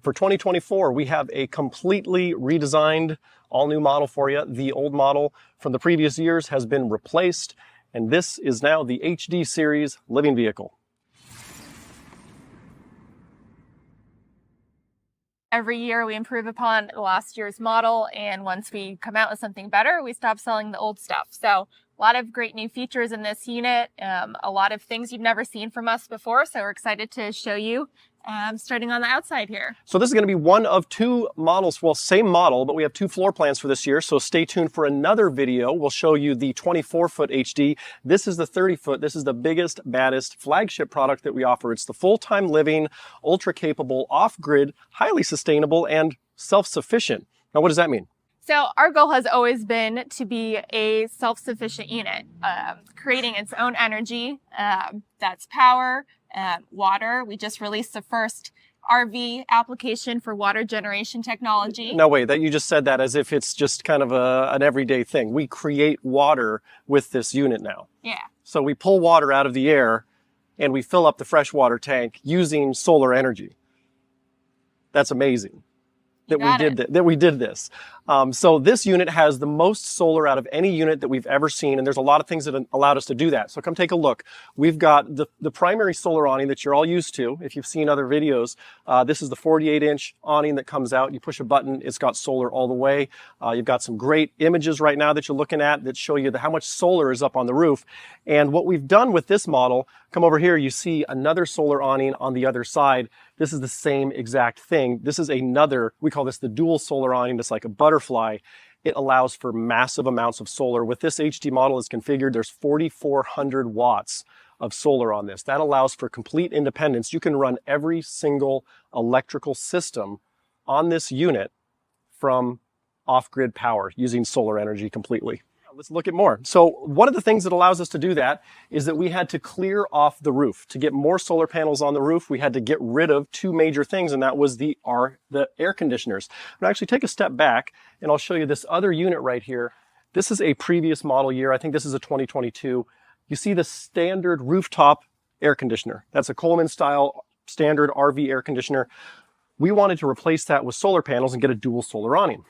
For 2024, we have a completely redesigned, all-new model for you. The old model from the previous years has been replaced, and this is now the HD series living vehicle. Every year we improve upon last year's model, and once we come out with something better, we stop selling the old stuff. So a lot of great new features in this unit, a lot of things you've never seen from us before, so we're excited to show you. Starting on the outside here. So this is going to be one of two models, well, same model, but we have two floor plans for this year. So stay tuned for another video. We'll show you the 24-foot HD. This is the 30-foot. This is the biggest, baddest flagship product that we offer. It's the full-time living, ultra-capable, off-grid, highly sustainable, and self-sufficient. Now, what does that mean? So our goal has always been to be a self-sufficient unit, creating its own energy. That's power, water. We just released the first RV application for water generation technology. No, wait, that you just said that as if it's just kind of an everyday thing. We create water with this unit now. Yeah. So we pull water out of the air and we fill up the freshwater tank using solar energy. That's amazing. That we did this. So this unit has the most solar out of any unit that we've ever seen, and there's a lot of things that allowed us to do that. So come take a look. We've got the primary solar awning that you're all used to. If you've seen other videos, this is the 48-inch awning that comes out. You push a button, it's got solar all the way. You've got some great images right now that you're looking at that show you how much solar is up on the roof. And what we've done with this model, come over here, you see another solar awning on the other side. This is the same exact thing. This is another, we call this the dual solar awning. It's like a butterfly. It allows for massive amounts of solar. With this HD model is configured, there's 4,400 watts of solar on this. That allows for complete independence. You can run every single electrical system on this unit from off-grid power using solar energy completely. Let's look at more. So one of the things that allows us to do that is that we had to clear off the roof. To get more solar panels on the roof, we had to get rid of two major things, and that was the air conditioners. But actually take a step back, and I'll show you this other unit right here. This is a previous model year. I think this is a 2022. You see the standard rooftop air conditioner. That's a Coleman-style standard RV air conditioner. We wanted to replace that with solar panels and get a dual solar awning.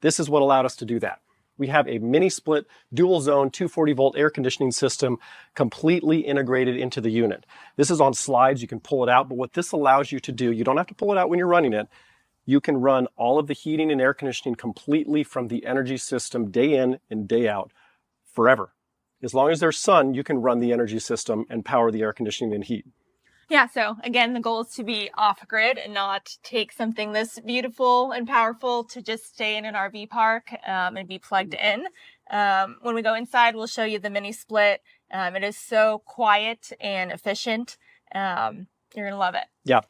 This is what allowed us to do that. We have a mini split dual zone 240 volt air conditioning system completely integrated into the unit. This is on slides, you can pull it out, but what this allows you to do, you don't have to pull it out when you're running it. You can run all of the heating and air conditioning completely from the energy system day in and day out forever. As long as there's sun, you can run the energy system and power the air conditioning and heat. Yeah, so again, the goal is to be off-grid and not take something this beautiful and powerful to just stay in an RV park and be plugged in. When we go inside, we'll show you the mini split. It is so quiet and efficient. You're going to love it. Yeah.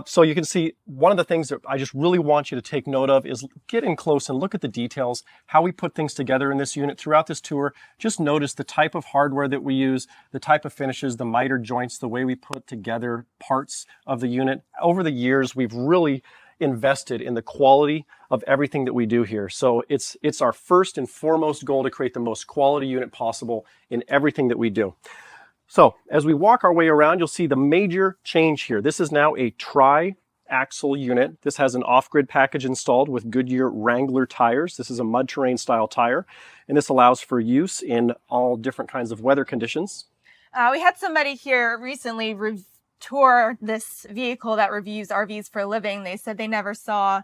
So you can see one of the things that I just really want you to take note of is get in close and look at the details, how we put things together in this unit throughout this tour. Just notice the type of hardware that we use, the type of finishes, the miter joints, the way we put together parts of the unit. Over the years, we've really invested in the quality of everything that we do here. So it's our first and foremost goal to create the most quality unit possible in everything that we do. So as we walk our way around, you'll see the major change here. This is now a tri-axle unit. This has an off-grid package installed with Goodyear Wrangler tires. This is a mud terrain style tire, and this allows for use in all different kinds of weather conditions. We had somebody here recently tour this vehicle that reviews RVs for a living. They said they never saw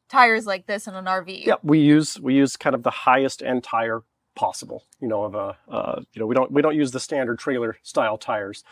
tires like this in an RV. Yeah, we use kind of the highest end tire possible, we don't use the standard trailer style tires.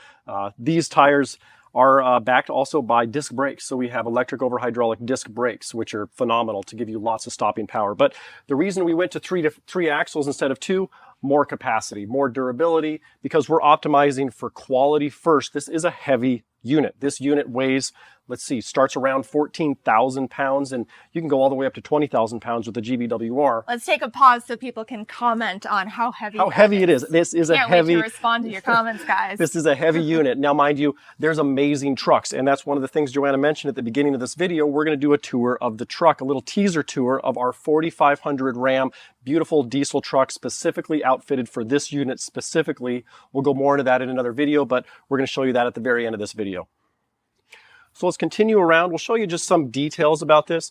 These tires are backed also by disc brakes. So we have electric over hydraulic disc brakes, which are phenomenal to give you lots of stopping power. But the reason we went to three axles instead of two, more capacity, more durability, because we're optimizing for quality first. This is a heavy unit. This unit weighs, let's see, starts around 14,000 pounds, and you can go all the way up to 20,000 pounds with the GVWR. Let's take a pause so people can comment on how heavy it is. This is a heavy... Can't wait to respond to your comments, guys. This is a heavy unit. Now, mind you, there's amazing trucks, and that's one of the things Joanna mentioned at the beginning of this video. We're going to do a tour of the truck, a little teaser tour of our 4500 Ram, beautiful diesel truck specifically outfitted for this unit specifically. We'll go more into that in another video, but we're going to show you that at the very end of this video. So let's continue around. We'll show you just some details about this.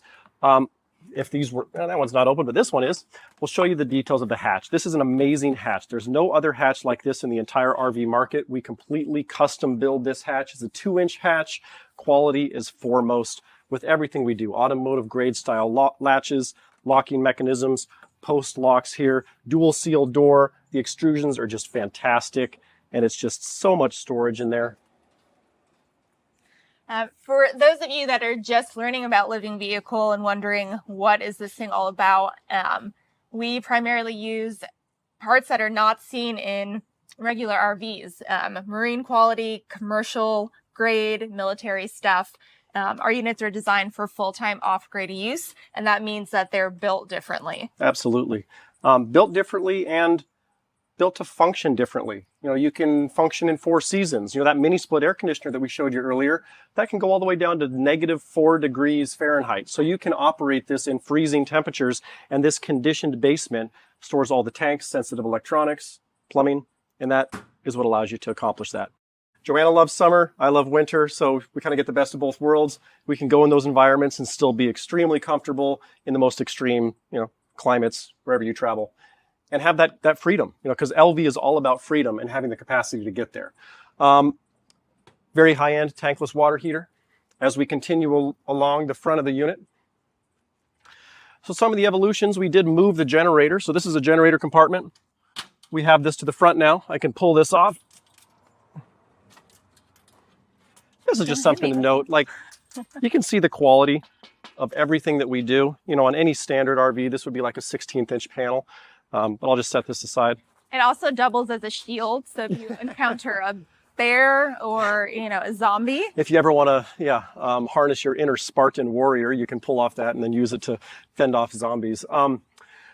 If these were, that one's not open, but this one is. We'll show you the details of the hatch. This is an amazing hatch. There's no other hatch like this in the entire RV market. We completely custom build this hatch. It's a 2-inch hatch. Quality is foremost with everything we do. Automotive grade style latches, locking mechanisms, post locks here, dual seal door. The extrusions are just fantastic, and it's just so much storage in there. For those of you that are just learning about living vehicle and wondering what is this thing all about, we primarily use parts that are not seen in regular RVs, marine quality, commercial grade, military stuff. Our units are designed for full-time off-grid use, and that means that they're built differently. Absolutely. Built differently and built to function differently. You know, you can function in 4 seasons. You know, that mini split air conditioner that we showed you earlier, that can go all the way down to -4 degrees Fahrenheit. So you can operate this in freezing temperatures, and this conditioned basement stores all the tanks, sensitive electronics, plumbing, and that is what allows you to accomplish that. Joanna loves summer, I love winter, so we kind of get the best of both worlds. We can go in those environments and still be extremely comfortable in the most extreme, you know, climates wherever you travel. And have that freedom, you know, because LV is all about freedom and having the capacity to get there. Very high-end tankless water heater as we continue along the front of the unit. So some of the evolutions, we did move the generator. So this is a generator compartment. We have this to the front now. I can pull this off. This is just something to note. Like, you can see the quality of everything that we do. You know, on any standard RV, this would be like a 16th-inch panel. But I'll just set this aside. It also doubles as a shield, so if you encounter a bear or, you know, a zombie. If you ever want to, harness your inner Spartan warrior, you can pull off that and then use it to fend off zombies.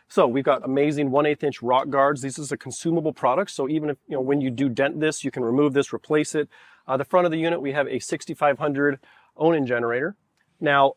So we've got amazing 1/8-inch rock guards. This is a consumable product, so even if, you know, when you do dent this, you can remove this, replace it. The front of the unit, we have a 6500 Onan generator. Now,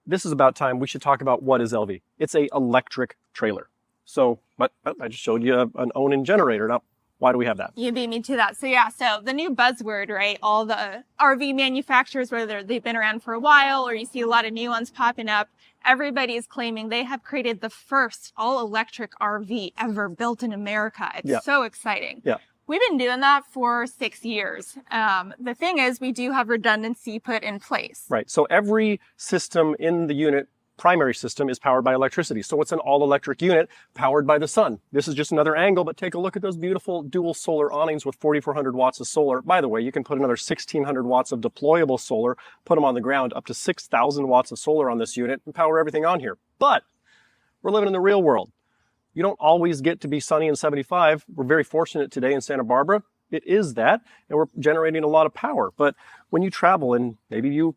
this is about time we should talk about what is LV. It's a electric trailer. So, but I just showed you an Onan generator. Now, why do we have that? You beat me to that. So yeah, so the new buzzword, right? All the RV manufacturers, whether they've been around for a while or you see a lot of new ones popping up, everybody is claiming they have created the first all-electric RV ever built in America. It's so exciting. Yeah. We've been doing that for 6 years. The thing is, we do have redundancy put in place. Right. So every system in the unit, primary system, is powered by electricity. So it's an all-electric unit powered by the sun. This is just another angle, but take a look at those beautiful dual solar awnings with 4,400 watts of solar. By the way, you can put another 1,600 watts of deployable solar, put them on the ground, up to 6,000 watts of solar on this unit, and power everything on here. But we're living in the real world. You don't always get to be sunny and 75. We're very fortunate today in Santa Barbara. It is that, and we're generating a lot of power. But when you travel, and maybe you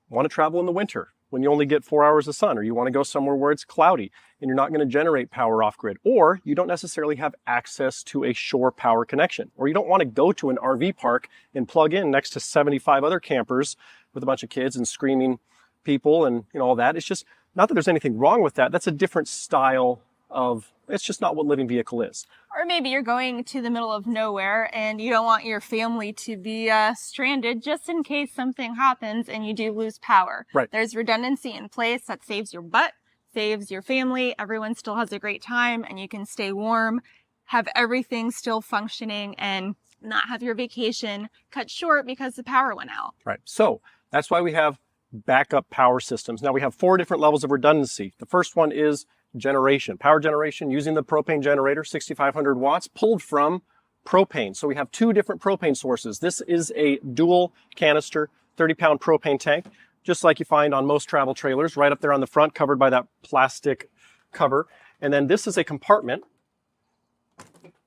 want to travel in the winter, when you only get 4 hours of sun, or you want to go somewhere where it's cloudy and you're not going to generate power off grid, or you don't necessarily have access to a shore power connection, or you don't want to go to an RV park and plug in next to 75 other campers with a bunch of kids and screaming people and, you know, all that. It's just not that there's anything wrong with that. That's a different style of, it's just not what living vehicle is. Or maybe you're going to the middle of nowhere and you don't want your family to be stranded just in case something happens and you do lose power. Right. There's redundancy in place that saves your butt, saves your family. Everyone still has a great time and you can stay warm, have everything still functioning, and not have your vacation cut short because the power went out. Right. So that's why we have backup power systems. Now we have 4 different levels of redundancy. The first one is generation, power generation using the propane generator, 6,500 watts, pulled from propane. So we have 2 different propane sources. This is a dual canister, 30-pound propane tank, just like you find on most travel trailers, right up there on the front, covered by that plastic cover. And then this is a compartment.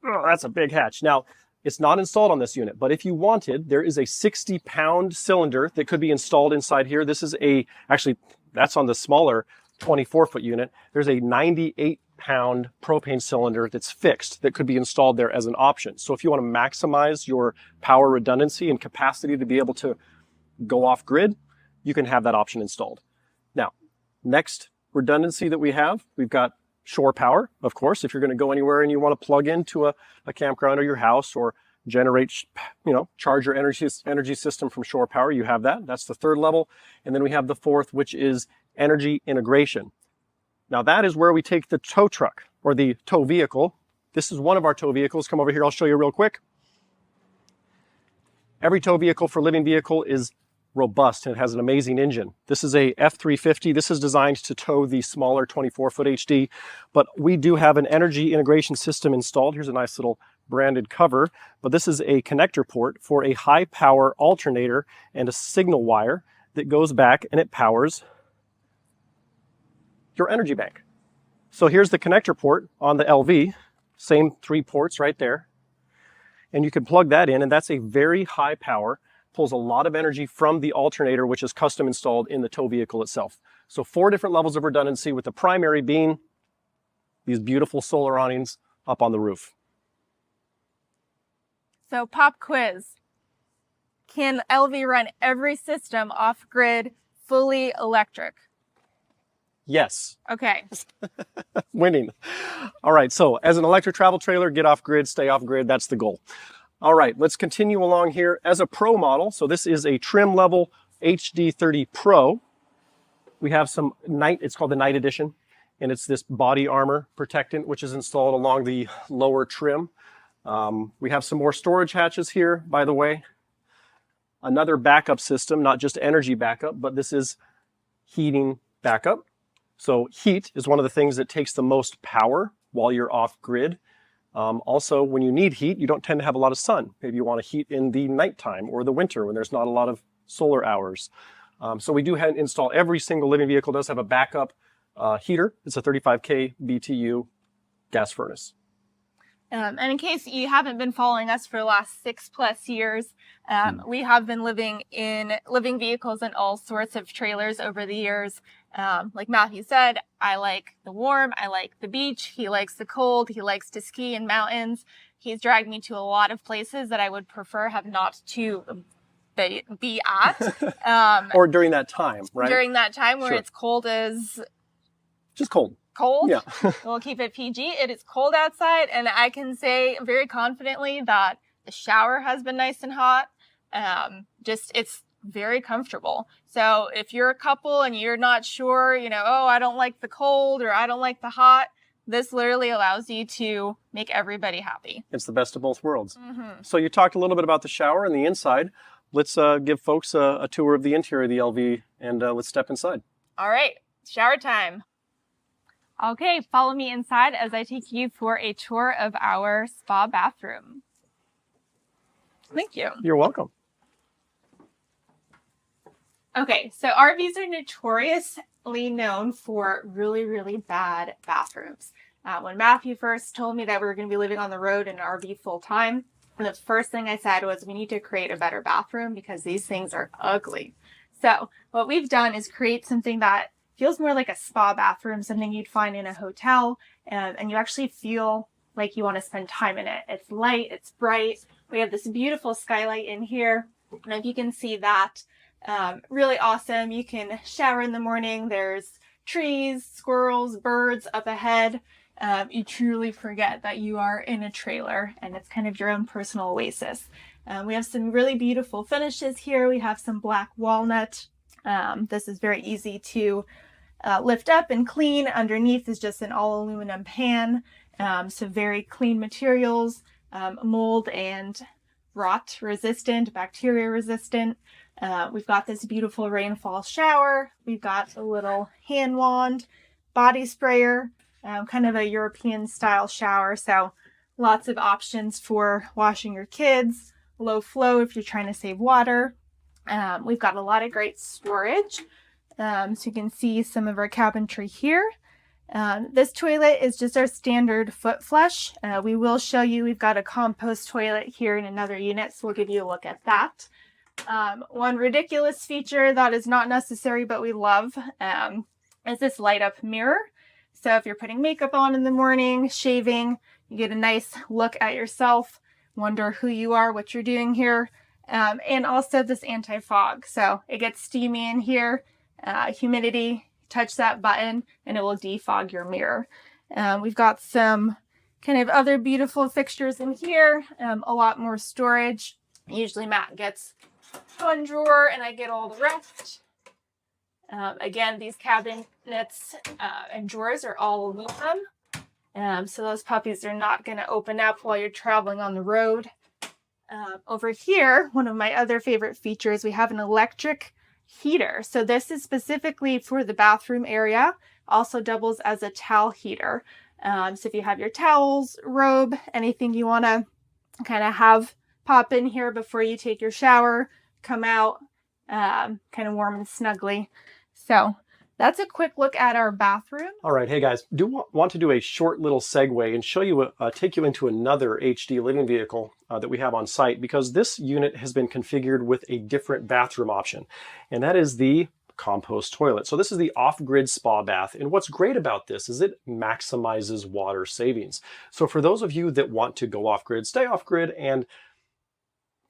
Oh, that's a big hatch. Now, it's not installed on this unit, but if you wanted, there is a 60-pound cylinder that could be installed inside here. This is actually, that's on the smaller 24-foot unit. There's a 98-pound propane cylinder that's fixed that could be installed there as an option. So if you want to maximize your power redundancy and capacity to be able to go off grid, you can have that option installed. Now, next redundancy that we've got shore power, of course. If you're going to go anywhere and you want to plug into a campground or your house, or generate, charge your energy system from shore power. You have that. That's the third level. And then we have the fourth, which is energy integration. Now that is where we take the tow truck or the tow vehicle. This is one of our tow vehicles. Come over here, I'll show you real quick. Every tow vehicle for living vehicle is robust and it has an amazing engine. This is a F350. This is designed to tow the smaller 24-foot HD, but we do have an energy integration system installed. Here's a nice little branded cover, but this is a connector port for a high power alternator and a signal wire that goes back and it powers your energy bank. So here's the connector port on the LV, same 3 ports right there. And you can plug that in, and that's a very high power, pulls a lot of energy from the alternator, which is custom installed in the tow vehicle itself. So 4 different levels of redundancy, with the primary being these beautiful solar awnings up on the roof. So pop quiz. Can LV run every system off grid, fully electric? Yes. Okay. Winning. All right, so as an electric travel trailer, get off grid, stay off grid, that's the goal. All right, let's continue along here. As a Pro model, so this is a trim level HD30 Pro. We have some Night, it's called the Night Edition, and it's this body armor protectant, which is installed along the lower trim. We have some more storage hatches here, by the way. Another backup system, not just energy backup, but this is heating backup. So heat is one of the things that takes the most power while you're off grid. Also, when you need heat, you don't tend to have a lot of sun. Maybe you want to heat in the nighttime or the winter when there's not a lot of solar hours. So we do install, every single living vehicle does have a backup heater. It's a 35K BTU gas furnace. And in case you haven't been following us for the last 6+ years, we have been living in living vehicles in all sorts of trailers over the years. Like Matthew said, I like the warm, I like the beach, he likes the cold, he likes to ski in mountains. He's dragged me to a lot of places that I would prefer have not to be at. Or during that time, right? During that time where Sure. it's cold as... Just cold. Cold. Yeah. We'll keep it PG. It is cold outside, and I can say very confidently that the shower has been nice and hot. It's very comfortable. So if you're a couple and you're not sure, oh, I don't like the cold or I don't like the hot, this literally allows you to make everybody happy. It's the best of both worlds. Mm-hmm. So you talked a little bit about the shower and the inside. Let's give folks a tour of the interior of the LV, and let's step inside. All right, shower time. Okay, follow me inside as I take you for a tour of our spa bathroom. Thank you. You're welcome. Okay, so RVs are notoriously known for really, really bad bathrooms. When Matthew first told me that we were going to be living on the road in an RV full time, the first thing I said was we need to create a better bathroom because these things are ugly. So what we've done is create something that feels more like a spa bathroom, something you'd find in a hotel, and you actually feel like you want to spend time in it. It's light, it's bright. We have this beautiful skylight in here. And if you can see that, really awesome. You can shower in the morning. There's trees, squirrels, birds up ahead. You truly forget that you are in a trailer and it's kind of your own personal oasis. We have some really beautiful finishes here. We have some black walnut. This is very easy to lift up and clean. Underneath is just an all aluminum pan. So very clean materials, mold and rot resistant, bacteria resistant. We've got this beautiful rainfall shower. We've got a little hand wand, body sprayer, kind of a European style shower. So lots of options for washing your kids, low flow if you're trying to save water. We've got a lot of great storage. So you can see some of our cabinetry here. This toilet is just our standard foot flush. We will show you, we've got a compost toilet here in another unit, so we'll give you a look at that. One ridiculous feature that is not necessary but we love is this light up mirror. So if you're putting makeup on in the morning, shaving, you get a nice look at yourself, wonder who you are, what you're doing here. And also this anti-fog. So it gets steamy in here, humidity, touch that button and it will defog your mirror. We've got some kind of other beautiful fixtures in here, a lot more storage. Usually Matt gets one drawer and I get all the rest. Again, these cabinets and drawers are all aluminum. So those puppies are not going to open up while you're traveling on the road. Over here, one of my other favorite features, we have an electric heater. So this is specifically for the bathroom area, also doubles as a towel heater. So if you have your towels, robe, anything you want to kind of have pop in here before you take your shower, come out kind of warm and snuggly. So that's a quick look at our bathroom. All right, hey guys, do want to do a short little segue and show you, take you into another HD living vehicle that we have on site, because this unit has been configured with a different bathroom option, and that is the compost toilet. So this is the off-grid spa bath, and what's great about this is it maximizes water savings. So for those of you that want to go off-grid, stay off-grid, and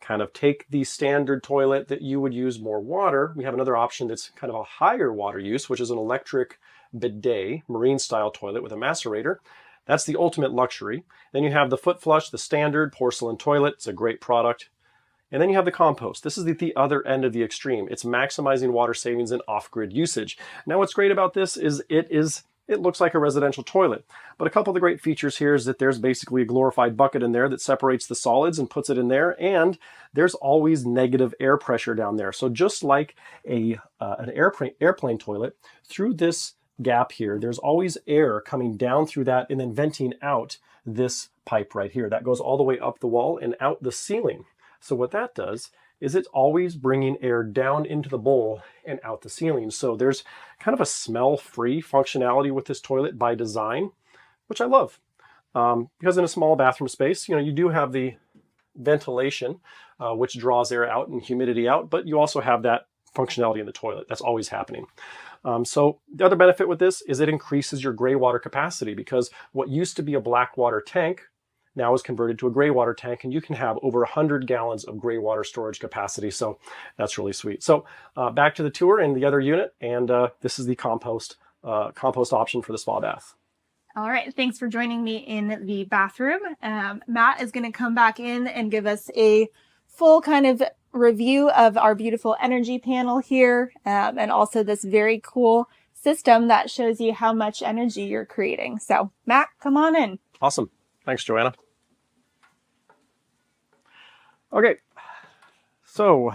kind of take the standard toilet that you would use more water, we have another option that's kind of a higher water use, which is an electric bidet, marine style toilet with a macerator. That's the ultimate luxury. Then you have the foot flush, the standard porcelain toilet. It's a great product. And then you have the compost. This is the other end of the extreme. It's maximizing water savings and off-grid usage. Now what's great about this is it looks like a residential toilet. But a couple of the great features here is that there's basically a glorified bucket in there that separates the solids and puts it in there, and there's always negative air pressure down there. So just like an airplane toilet, through this gap here, there's always air coming down through that and then venting out this pipe right here. That goes all the way up the wall and out the ceiling. So what that does is it's always bringing air down into the bowl and out the ceiling. So there's kind of a smell-free functionality with this toilet by design, which I love. Because in a small bathroom space, you do have the ventilation, which draws air out and humidity out, but you also have that functionality in the toilet. That's always happening. So the other benefit with this is it increases your gray water capacity, because what used to be a black water tank now is converted to a gray water tank, and you can have over 100 gallons of gray water storage capacity. So that's really sweet. So back to the tour in the other unit, and this is the compost option for the spa bath. All right, thanks for joining me in the bathroom. Matt is going to come back in and give us a full kind of review of our beautiful energy panel here, and also this very cool system that shows you how much energy you're creating. So Matt, come on in. Awesome. Thanks, Joanna. Okay, so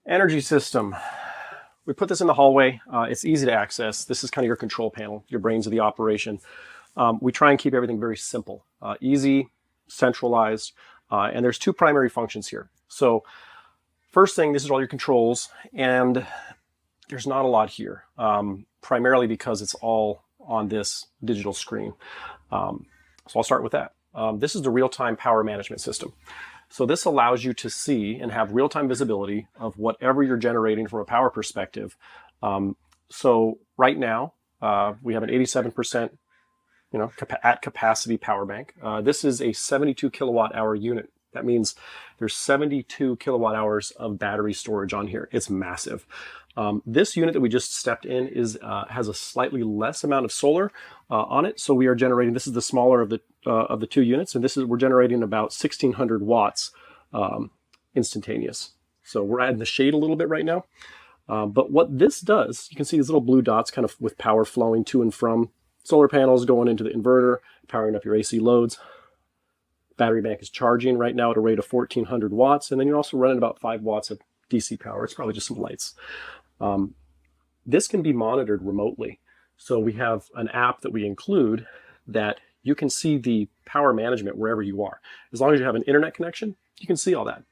energy system. We put this in the hallway. It's easy to access. This is kind of your control panel, your brains of the operation. We try and keep everything very simple, easy, centralized, and there's two primary functions here. So first thing, this is all your controls, and there's not a lot here, primarily because it's all on this digital screen. So I'll start with that. This is the real-time power management system. So this allows you to see and have real-time visibility of whatever you're generating from a power perspective. So right now, we have an 87% at capacity power bank. This is a 72 kilowatt hour unit. That means there's 72 kilowatt hours of battery storage on here. It's massive. This unit that we just stepped in has a slightly less amount of solar on it. So we are generating, this is the smaller of the two units, and we're generating about 1,600 watts instantaneous. So we're adding the shade a little bit right now. But what this does, you can see these little blue dots kind of with power flowing to and from. Solar panels going into the inverter, powering up your AC loads. Battery bank is charging right now at a rate of 1,400 watts, and then you're also running about 5 watts of DC power. It's probably just some lights. This can be monitored remotely. So we have an app that we include that you can see the power management wherever you are. As long as you have an internet connection, you can see all that.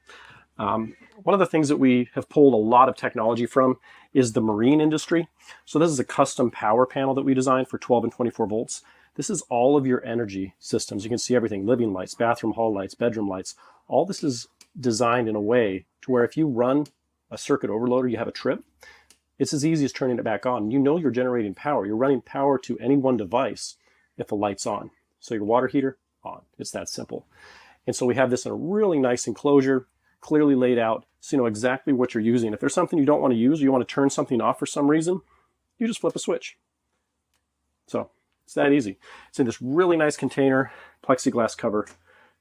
One of the things that we have pulled a lot of technology from is the marine industry. So this is a custom power panel that we designed for 12 and 24 volts. This is all of your energy systems. You can see everything: living lights, bathroom hall lights, bedroom lights. All this is designed in a way to where if you run a circuit overload or you have a trip, it's as easy as turning it back on. You know you're generating power. You're running power to any one device if the light's on. So your water heater, on. It's that simple. And so we have this in a really nice enclosure, clearly laid out, so you know exactly what you're using. If there's something you don't want to use, or you want to turn something off for some reason, you just flip a switch. So It's that easy. It's in this really nice container, plexiglass cover.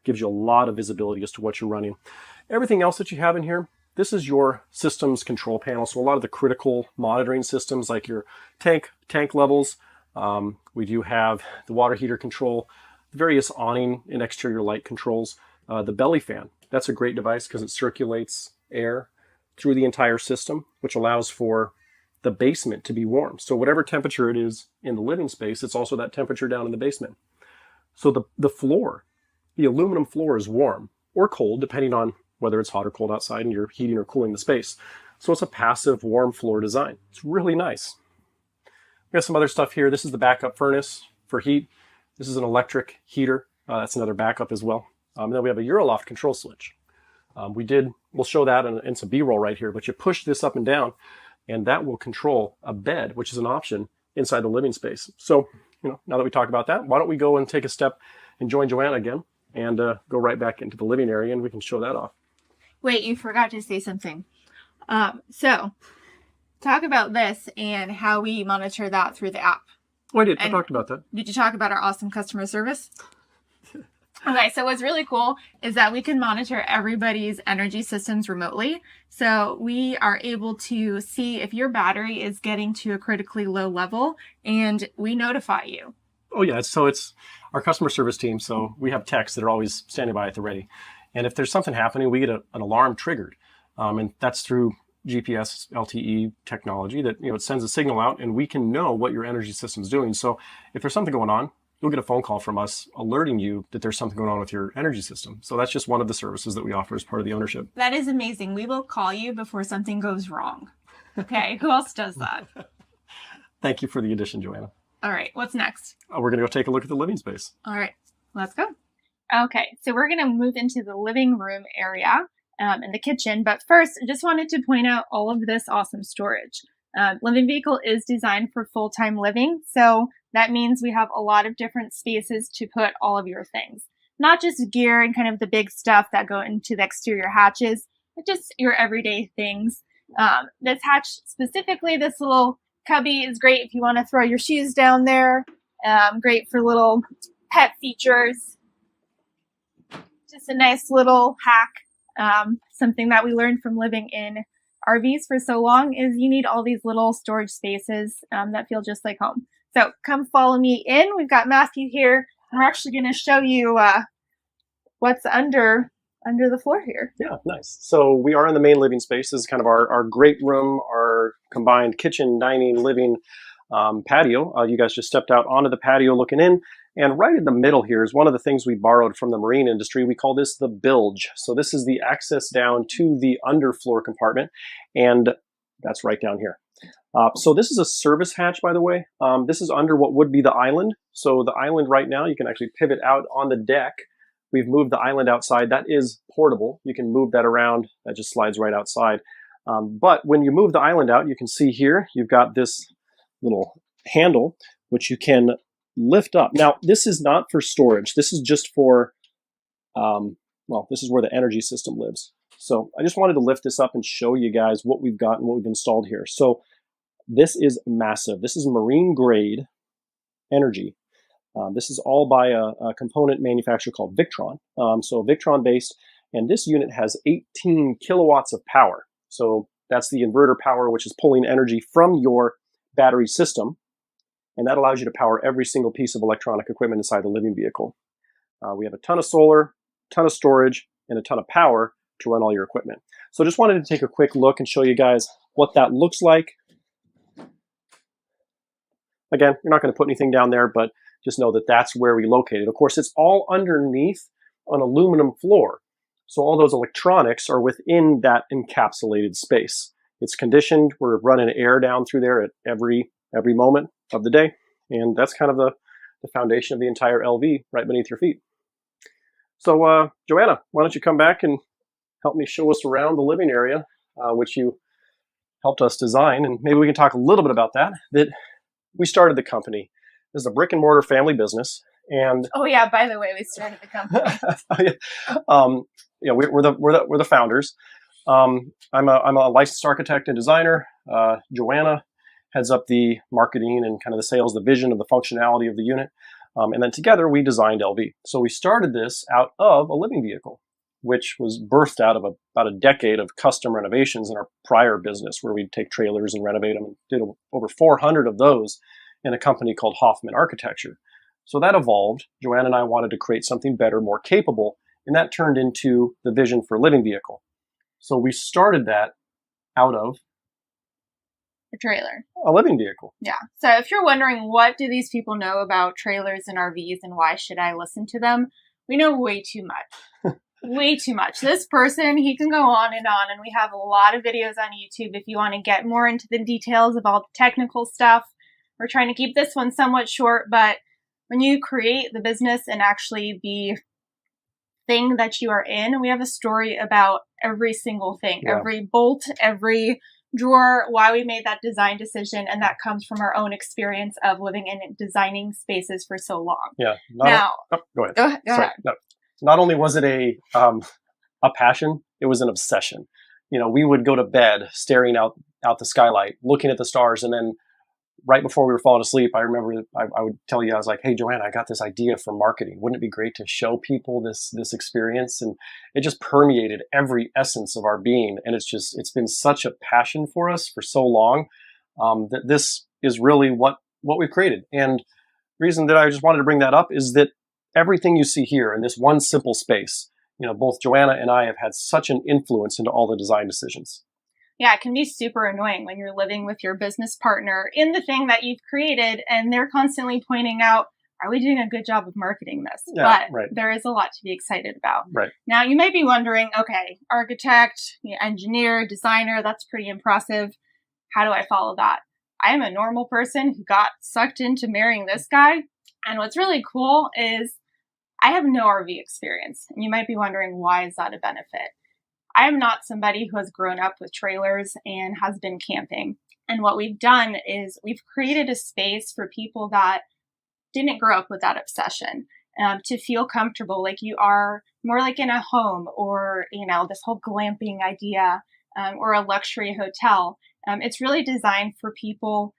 Gives you a lot of visibility as to what you're running. Everything else that you have in here, this is your systems control panel. So a lot of the critical monitoring systems like your tank levels. We do have the water heater control, the various awning and exterior light controls. The belly fan, that's a great device because it circulates air through the entire system, which allows for the basement to be warm. So whatever temperature it is in the living space, it's also that temperature down in the basement. So the floor, the aluminum floor is warm or cold, depending on whether it's hot or cold outside and you're heating or cooling the space. So it's a passive warm floor design. It's really nice. We got some other stuff here. This is the backup furnace for heat. This is an electric heater. That's another backup as well. And then we have a Euroloft control switch. We'll show that in some B-roll right here, but you push this up and down and that will control a bed, which is an option inside the living space. So, now that we talked about that, why don't we go and take a step and join Joanna again and go right back into the living area and we can show that off. Wait, you forgot to say something. So talk about this and how we monitor that through the app. Oh, I did. I talked about that. Did you talk about our awesome customer service? Okay, so what's really cool is that we can monitor everybody's energy systems remotely. So we are able to see if your battery is getting to a critically low level and we notify you. Oh yeah, so it's our customer service team. So we have techs that are always standing by at the ready. And if there's something happening, we get an alarm triggered. And that's through GPS LTE technology that, it sends a signal out and we can know what your energy system's doing. So if there's something going on, you'll get a phone call from us alerting you that there's something going on with your energy system. So that's just one of the services that we offer as part of the ownership. That is amazing. We will call you before something goes wrong. Okay, who else does that? Thank you for the addition, Joanna. All right, what's next? We're going to go take a look at the living space. All right, let's go. Okay, so we're going to move into the living room area and the kitchen. But first, I just wanted to point out all of this awesome storage. Living Vehicle is designed for full-time living. So that means we have a lot of different spaces to put all of your things. Not just gear and kind of the big stuff that go into the exterior hatches, but just your everyday things. This hatch specifically, this little cubby is great if you want to throw your shoes down there. Great for little pet features. Just a nice little hack. Something that we learned from living in RVs for so long is you need all these little storage spaces that feel just like home. So come follow me in. We've got Matthew here. And we're actually going to show you what's under the floor here. Yeah, nice. So we are in the main living space. This is kind of our great room, our combined kitchen, dining, living patio. You guys just stepped out onto the patio looking in. And right in the middle here is one of the things we borrowed from the marine industry. We call this the bilge. So this is the access down to the underfloor compartment. And that's right down here. So this is a service hatch, by the way. This is under what would be the island. So the island right now, you can actually pivot out on the deck. We've moved the island outside. That is portable. You can move that around. That just slides right outside. But when you move the island out, you can see here, you've got this little handle, which you can lift up. Now, this is not for storage. This is just for, this is where the energy system lives. So I just wanted to lift this up and show you guys what we've got and what we've installed here. So this is massive. This is marine grade energy. This is all by a component manufacturer called Victron. So Victron based, and this unit has 18 kilowatts of power. So that's the inverter power, which is pulling energy from your battery system. And that allows you to power every single piece of electronic equipment inside the living vehicle. We have a ton of solar, ton of storage, and a ton of power to run all your equipment. So just wanted to take a quick look and show you guys what that looks like. Again, you're not going to put anything down there, but just know that that's where we located. Of course, it's all underneath an aluminum floor. So all those electronics are within that encapsulated space. It's conditioned. We're running air down through there at every moment of the day. And that's kind of the foundation of the entire LV right beneath your feet. So Joanna, why don't you come back and help me show us around the living area, which you helped us design. And maybe we can talk a little bit about that we started the company. This is a brick and mortar family business. And oh yeah, by the way, we started the company. We're the founders. I'm a licensed architect and designer. Joanna heads up the marketing and kind of the sales, the vision of the functionality of the unit. And then together we designed LV. So we started this out of a living vehicle, which was birthed out of about a decade of custom renovations in our prior business, where we'd take trailers and renovate them, and did over 400 of those in a company called Hoffman Architecture. So that evolved. Joanne and I wanted to create something better, more capable, and that turned into the vision for living vehicle. So we started that out of A trailer. a living vehicle. Yeah. So if you're wondering, what do these people know about trailers and RVs and why should I listen to them? We know way too much. Way too much. This person, he can go on, and we have a lot of videos on YouTube if you want to get more into the details of all the technical stuff. We're trying to keep this one somewhat short, but when you create the business and actually the thing that you are in, we have a story about every single thing, every bolt, every drawer, why we made that design decision, and that comes from our own experience of living in designing spaces for so long. Yeah. Go ahead. Go ahead. No. Not only was it a passion, it was an obsession. You know, we would go to bed staring out the skylight, looking at the stars, and then right before we were falling asleep, I remember I would tell you, I was like, "Hey, Joanne, I got this idea for marketing. Wouldn't it be great to show people this experience?" And it just permeated every essence of our being. And it's been such a passion for us for so long, that this is really what we've created. And the reason that I just wanted to bring that up is that everything you see here in this one simple space, you know, both Joanna and I have had such an influence into all the design decisions. Yeah, it can be super annoying when you're living with your business partner in the thing that you've created and they're constantly pointing out, are we doing a good job of marketing this? Yeah, but there is a lot to be excited about. Right. Now, you might be wondering, okay, architect, engineer, designer, that's pretty impressive. How do I follow that? I am a normal person who got sucked into marrying this guy. And what's really cool is I have no RV experience. And you might be wondering, why is that a benefit? I am not somebody who has grown up with trailers and has been camping. And what we've done is we've created a space for people that didn't grow up with that obsession, to feel comfortable, like you are more like in a home, or, this whole glamping idea, or a luxury hotel. It's really designed for people,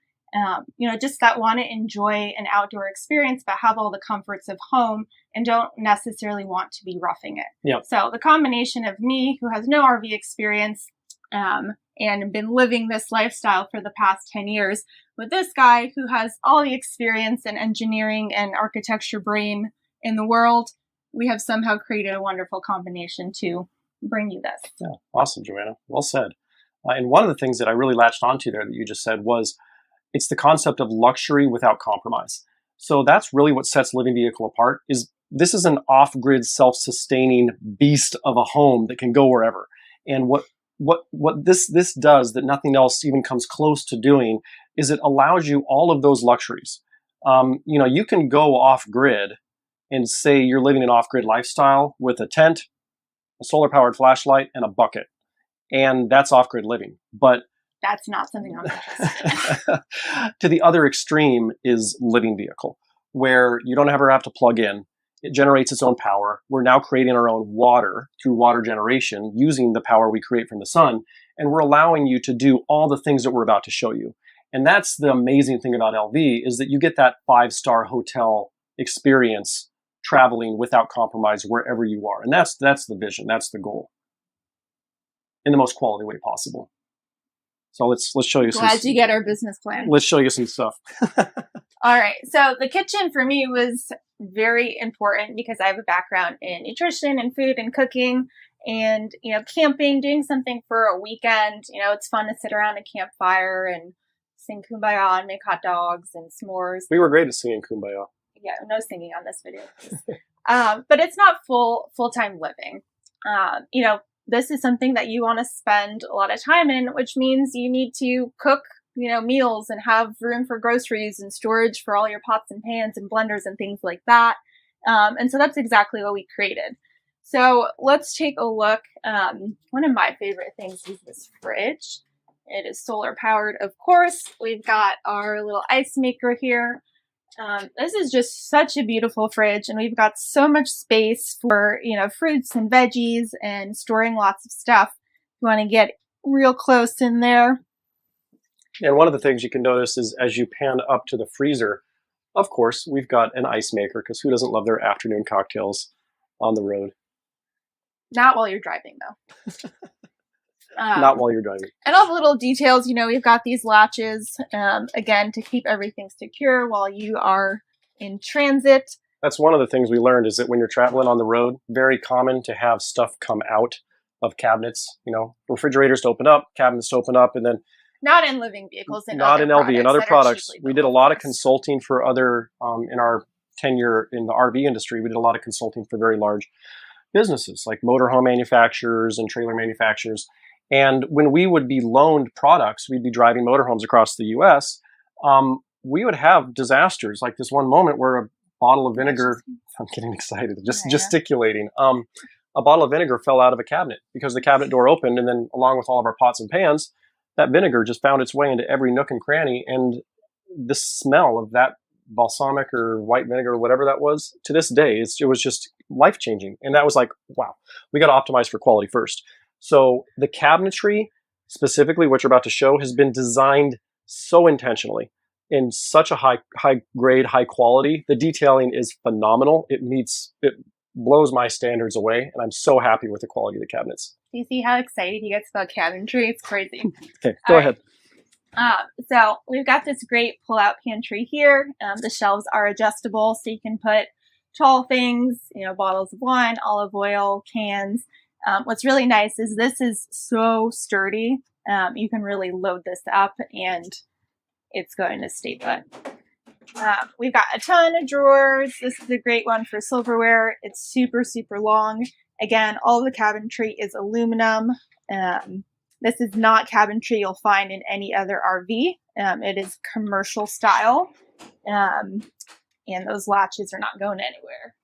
just that want to enjoy an outdoor experience, but have all the comforts of home and don't necessarily want to be roughing it. Yep. So the combination of me, who has no RV experience, and been living this lifestyle for the past 10 years, with this guy who has all the experience in engineering and architecture brain in the world, we have somehow created a wonderful combination to bring you this. Yeah, awesome, Joanna. Well said. And one of the things that I really latched onto there that you just said was, it's the concept of luxury without compromise. So that's really what sets Living Vehicle apart. Is this is an off-grid, self-sustaining beast of a home that can go wherever. And what this does that nothing else even comes close to doing is it allows you all of those luxuries. You can go off-grid and say you're living an off-grid lifestyle with a tent, a solar-powered flashlight, and a bucket, and that's off-grid living. But that's not something I'm interested in. To the other extreme is Living Vehicle, where you don't ever have to plug in. It generates its own power. We're now creating our own water through water generation using the power we create from the sun. And we're allowing you to do all the things that we're about to show you. And that's the amazing thing about LV, is that you get that 5-star hotel experience traveling without compromise wherever you are. And that's the vision. That's the goal in the most quality way possible. So let's show you Glad you get our business plan. Let's show you some stuff. All right. So the kitchen for me was very important because I have a background in nutrition and food and cooking and, camping, doing something for a weekend. It's fun to sit around a campfire and sing Kumbaya and make hot dogs and s'mores. We were great at singing Kumbaya. Yeah, no singing on this video. But it's not full-time living. This is something that you want to spend a lot of time in, which means you need to cook, meals and have room for groceries and storage for all your pots and pans and blenders and things like that. And so that's exactly what we created. So let's take a look. One of my favorite things is this fridge. It is solar powered, of course. We've got our little ice maker here. This is just such a beautiful fridge, and we've got so much space for, fruits and veggies and storing lots of stuff. You want to get real close in there. And one of the things you can notice is as you pan up to the freezer, of course, we've got an ice maker, because who doesn't love their afternoon cocktails on the road? Not while you're driving, though. Not while you're driving. And all the little details, you know, we've got these latches, again, to keep everything secure while you are in transit. That's one of the things we learned, is that when you're traveling on the road, very common to have stuff come out of cabinets, you know, refrigerators to open up, cabinets to open up, and then not in living vehicles, not in LV, in other products. We did a lot of consulting for other, in our tenure in the RV industry, we did a lot of consulting for very large businesses like motorhome manufacturers and trailer manufacturers. And when we would be loaned products, we'd be driving motorhomes across the US, we would have disasters, like this one moment where a bottle of vinegar, I'm getting excited, just gesticulating, a bottle of vinegar fell out of a cabinet because the cabinet door opened, and then along with all of our pots and pans, that vinegar just found its way into every nook and cranny, and the smell of that balsamic or white vinegar or whatever that was, to this day, it was just life-changing. And that was like, wow, we got to optimize for quality first. So the cabinetry, specifically what you're about to show, has been designed so intentionally in such a high grade, high quality. The detailing is phenomenal. It blows my standards away, and I'm so happy with the quality of the cabinets. Do you see how excited he gets about cabinetry? It's crazy. Okay, go ahead. So we've got this great pull-out pantry here. The shelves are adjustable, so you can put tall things, you know, bottles of wine, olive oil, cans. What's really nice is this is so sturdy. You can really load this up, and it's going to stay put. We've got a ton of drawers. This is a great one for silverware. It's super, super long. Again, all the cabinetry is aluminum. This is not cabinetry you'll find in any other RV. It is commercial style. And those latches are not going anywhere.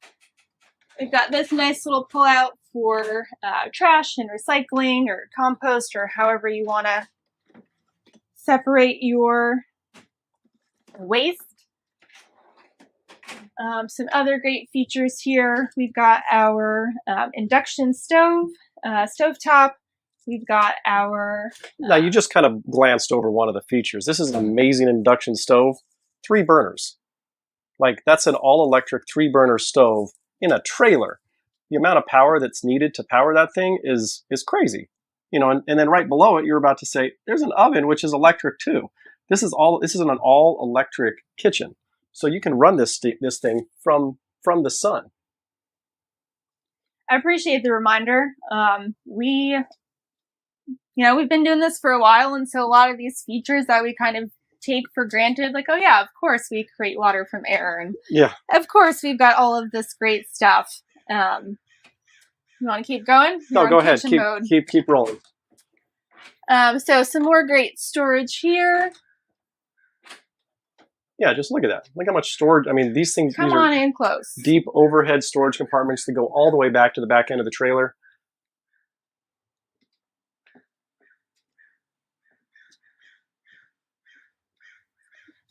We've got this nice little pull-out for trash and recycling or compost, or however you want to separate your waste. Some other great features here. We've got our induction stove, stovetop. We've got our... Now, you just kind of glanced over one of the features. This is an amazing induction stove. 3 burners. Like, that's an all-electric 3-burner stove in a trailer. The amount of power that's needed to power that thing is crazy. You know, and then right below it, you're about to say, there's an oven, which is electric too. This is an all-electric kitchen. So you can run this thing from the sun. I appreciate the reminder. We've been doing this for a while, and so a lot of these features that we kind of take for granted, like, oh yeah, of course we create water from air, and of course we've got all of this great stuff. You want to keep going? No, go ahead. Keep rolling. So some more great storage here. Yeah, just look at that. Look how much storage. I mean, these things. Come on in close. Deep overhead storage compartments that go all the way back to the back end of the trailer.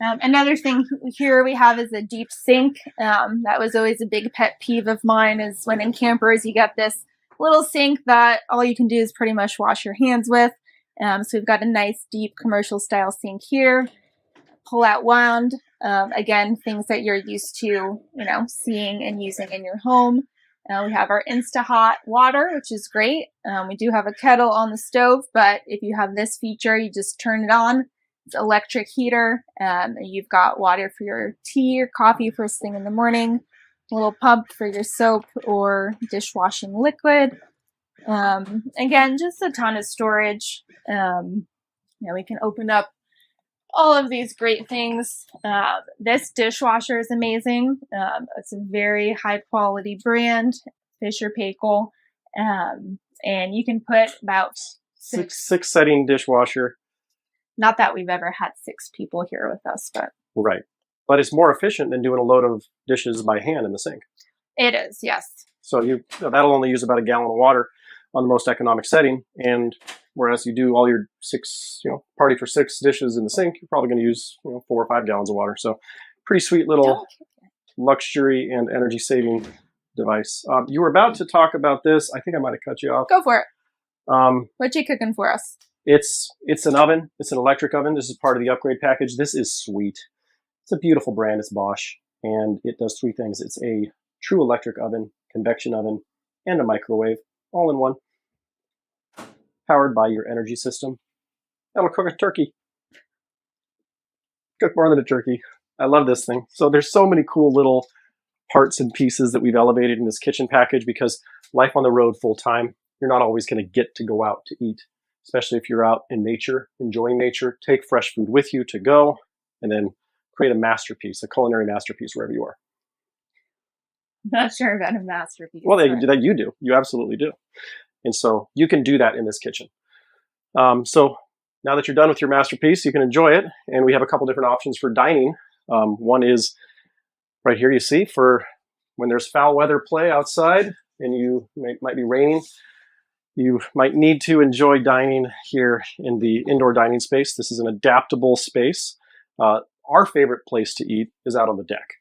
Another thing here we have is a deep sink. That was always a big pet peeve of mine, is when in campers you get this little sink that all you can do is pretty much wash your hands with. So we've got a nice deep commercial style sink here. Pull out wound. Again, things that you're used to, seeing and using in your home. We have our Insta-Hot water, which is great. We do have a kettle on the stove, but if you have this feature, you just turn it on. It's electric heater. You've got water for your tea or coffee first thing in the morning. A little pump for your soap or dishwashing liquid. Again, just a ton of storage. We can open up all of these great things. This dishwasher is amazing. It's a very high quality brand, Fisher Paykel. And you can put about six setting dishwasher. Not that we've ever had 6 people here with us, but right. But it's more efficient than doing a load of dishes by hand in the sink. It is, yes. So that'll only use about a gallon of water on the most economic setting, and whereas you do all your 6, party for 6 dishes in the sink, you're probably going to use 4 or 5 gallons of water. So pretty sweet little luxury and energy saving device. You were about to talk about this. I think I might have cut you off. Go for it. What you cooking for us? It's an oven. It's an electric oven. This is part of the upgrade package. This is sweet. It's a beautiful brand. It's Bosch, and it does 3 things. It's a true electric oven, convection oven, and a microwave, all in one, powered by your energy system. That'll cook a turkey. Cook more than a turkey. I love this thing. So there's so many cool little parts and pieces that we've elevated in this kitchen package, because life on the road full time, you're not always going to get to go out to eat, especially if you're out in nature, enjoying nature. Take fresh food with you to go, and then create a masterpiece, a culinary masterpiece wherever you are. I'm not sure about a masterpiece. Well, that you do. You absolutely do. And so you can do that in this kitchen. So now that you're done with your masterpiece, you can enjoy it. And we have a couple different options for dining. One is right here, you see, for when there's foul weather play outside and you might be raining, you might need to enjoy dining here in the indoor dining space. This is an adaptable space. Our favorite place to eat is out on the deck.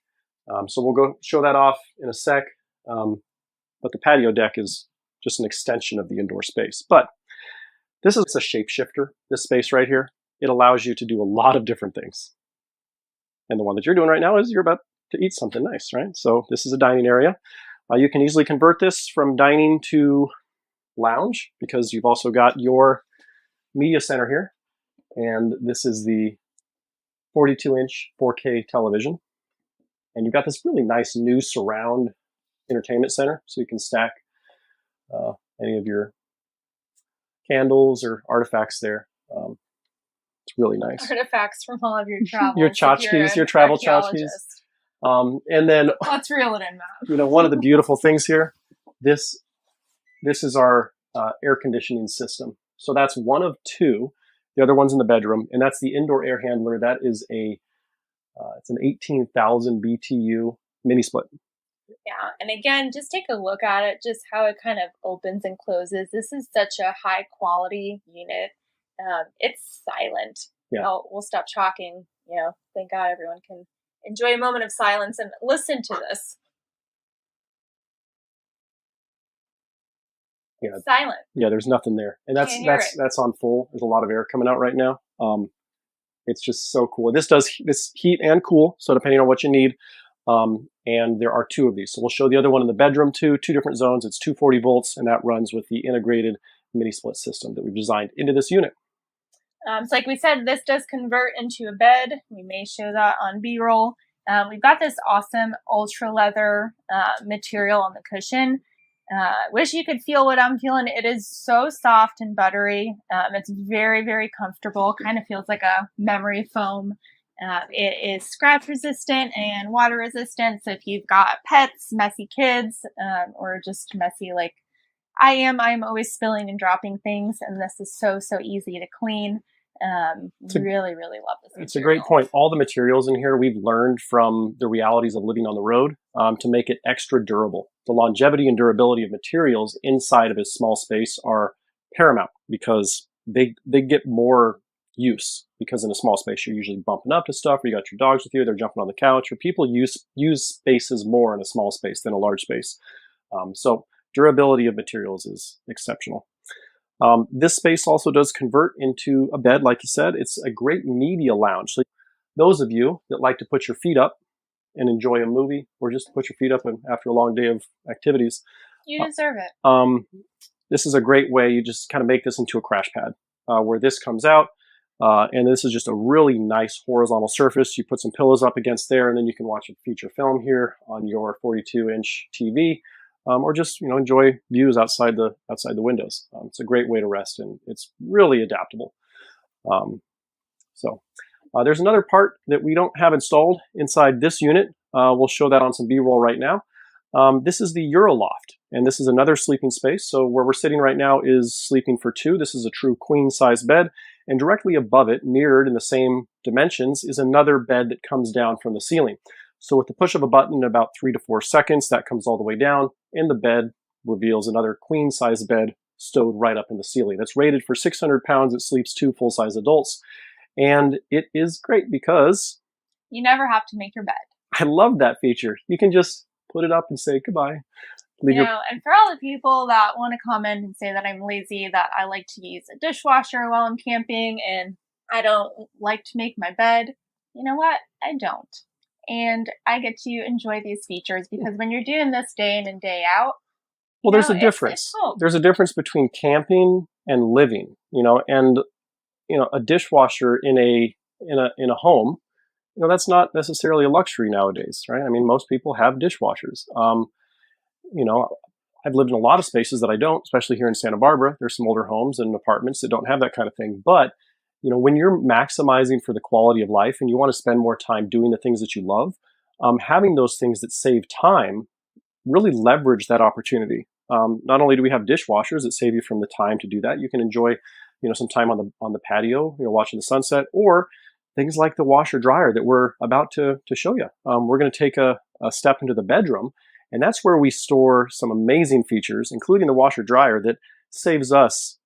So we'll go show that off in a sec. But the patio deck is just an extension of the indoor space. But this is a shapeshifter, this space right here. It allows you to do a lot of different things. And the one that you're doing right now is you're about to eat something nice, right? So this is a dining area. You can easily convert this from dining to lounge, because you've also got your media center here. And this is the 42-inch 4K television. And you've got this really nice new surround entertainment center, so you can stack any of your candles or artifacts there. It's really nice. Artifacts from all of your travels. Your tchotchkes, your travel tchotchkes. And then let's reel it in, Matt. You know, one of the beautiful things here, this is our air conditioning system. So that's one of 2. The other one's in the bedroom, and that's the indoor air handler. That is it's an 18,000 BTU mini split. Yeah, and again, just take a look at it, just how it kind of opens and closes. This is such a high quality unit. It's silent. Yeah. We'll stop talking. Thank God everyone can enjoy a moment of silence and listen to this. Yeah. It's silent. Yeah, there's nothing there, and that's on full. There's a lot of air coming out right now. It's just so cool. This does this heat and cool, so depending on what you need. And there are 2 of these. So we'll show the other one in the bedroom too, 2 different zones. It's 240 volts, and that runs with the integrated mini split system that we've designed into this unit. So like we said, this does convert into a bed. We may show that on B-roll. We've got this awesome ultra leather material on the cushion. Wish you could feel what I'm feeling. It is so soft and buttery. It's very, very comfortable. Kind of feels like a memory foam. It is scratch resistant and water resistant. So if you've got pets, messy kids, or just messy like I'm always spilling and dropping things, and this is so easy to clean. Really, really love this material. It's a great point. All the materials in here we've learned from the realities of living on the road to make it extra durable. The longevity and durability of materials inside of a small space are paramount, because they get more use, because in a small space you're usually bumping up to stuff, or you got your dogs with you, they're jumping on the couch, or people use spaces more in a small space than a large space. So durability of materials is exceptional. This space also does convert into a bed, like you said. It's a great media lounge. So those of you that like to put your feet up and enjoy a movie, or just put your feet up after a long day of activities, you deserve it. This is a great way. You just kind of make this into a crash pad where this comes out. And this is just a really nice horizontal surface. You put some pillows up against there, and then you can watch a feature film here on your 42-inch TV. Or just enjoy views outside the windows. It's a great way to rest, and it's really adaptable. There's another part that we don't have installed inside this unit. We'll show that on some B-roll right now. This is the Euroloft, and this is another sleeping space. So where we're sitting right now is sleeping for 2. This is a true queen size bed, and directly above it, mirrored in the same dimensions, is another bed that comes down from the ceiling. So with the push of a button in about 3 to 4 seconds, that comes all the way down, and the bed reveals another queen-size bed stowed right up in the ceiling. It's rated for 600 pounds. It sleeps 2 full-size adults, and it is great because you never have to make your bed. I love that feature. You can just put it up and say goodbye. Leave your And for all the people that want to comment and say that I'm lazy, that I like to use a dishwasher while I'm camping and I don't like to make my bed, you know what? I don't. And I get to enjoy these features because when you're doing this day in and day out, well, there's a it's difference. home. There's a difference between camping and living, and a dishwasher in a home, that's not necessarily a luxury nowadays, right? I mean, most people have dishwashers. You know, I've lived in a lot of spaces that I don't, especially here in Santa Barbara. There's some older homes and apartments that don't have that kind of thing. But, when you're maximizing for the quality of life and you want to spend more time doing the things that you love, having those things that save time really leverage that opportunity. Not only do we have dishwashers that save you from the time to do that, you can enjoy, some time on the patio, watching the sunset, or things like the washer dryer that we're about to show you. We're going to take a step into the bedroom, and that's where we store some amazing features, including the washer dryer that saves us,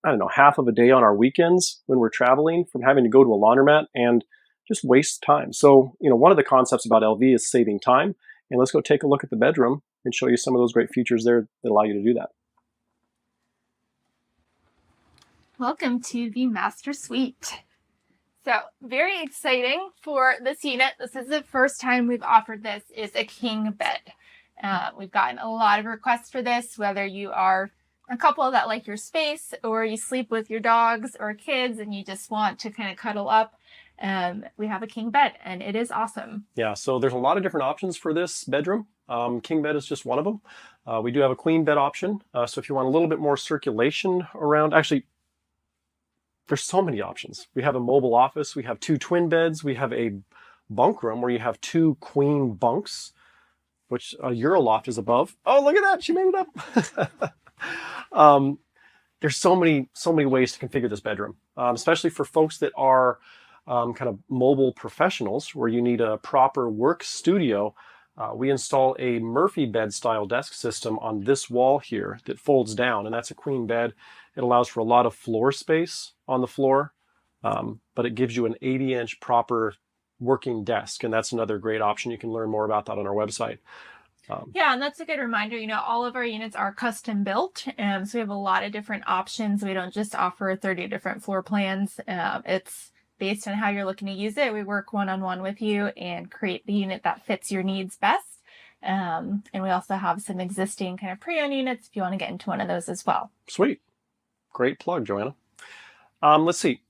I don't know, half of a day on our weekends when we're traveling from having to go to a laundromat and just waste time. So, one of the concepts about LV is saving time. And let's go take a look at the bedroom and show you some of those great features there that allow you to do that. Welcome to the Master Suite. So very exciting for this unit. This is the first time we've offered this is a king bed. We've gotten a lot of requests for this, whether you are a couple that like your space or you sleep with your dogs or kids and you just want to kind of cuddle up. We have a king bed and it is awesome. Yeah, so there's a lot of different options for this bedroom. King bed is just one of them. We do have a queen bed option. So if you want a little bit more circulation around, actually, there's so many options. We have a mobile office. We have 2 twin beds. We have a bunk room where you have 2 queen bunks, which a Euroloft is above. Oh, look at that. She made it up. There's so many ways to configure this bedroom, especially for folks that are kind of mobile professionals where you need a proper work studio. We install a Murphy bed style desk system on this wall here that folds down, and that's a queen bed. It allows for a lot of floor space on the floor, but it gives you an 80-inch proper working desk, and that's another great option. You can learn more about that on our website. Yeah, and that's a good reminder. All of our units are custom built, so we have a lot of different options. We don't just offer 30 different floor plans. It's based on how you're looking to use it. We work one-on-one with you and create the unit that fits your needs best. And we also have some existing kind of pre-owned units if you want to get into one of those as well. Sweet. Great plug, Joanna. Let's see.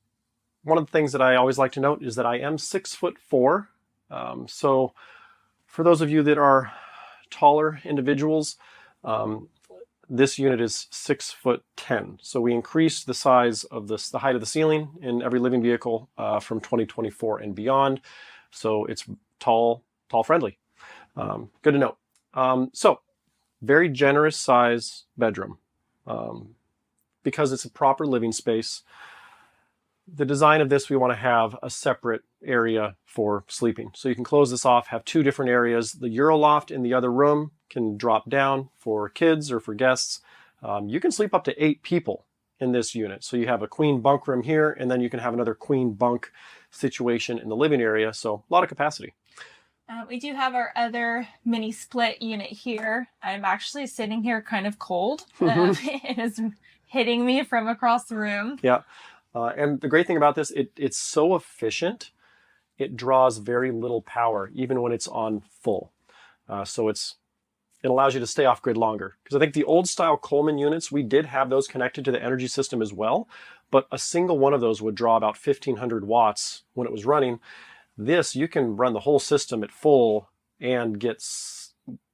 One of the things that I always like to note is that I am 6'4". So for those of you that are taller individuals, this unit is 6'10". So we increased the size of the height of the ceiling in every living vehicle from 2024 and beyond. So it's tall friendly. Good to know. So very generous size bedroom. Because it's a proper living space, the design of this, we want to have a separate area for sleeping. So you can close this off, have 2 different areas. The Euroloft in the other room can drop down for kids or for guests. You can sleep up to 8 people in this unit. So you have a queen bunk room here, and then you can have another queen bunk situation in the living area. So a lot of capacity. We do have our other mini split unit here. I'm actually sitting here kind of cold. It is hitting me from across the room. Yeah. And the great thing about this, it's so efficient. It draws very little power, even when it's on full. So it allows you to stay off grid longer. Because I think the old style Coleman units, we did have those connected to the energy system as well, but a single one of those would draw about 1,500 watts when it was running. This, you can run the whole system at full and get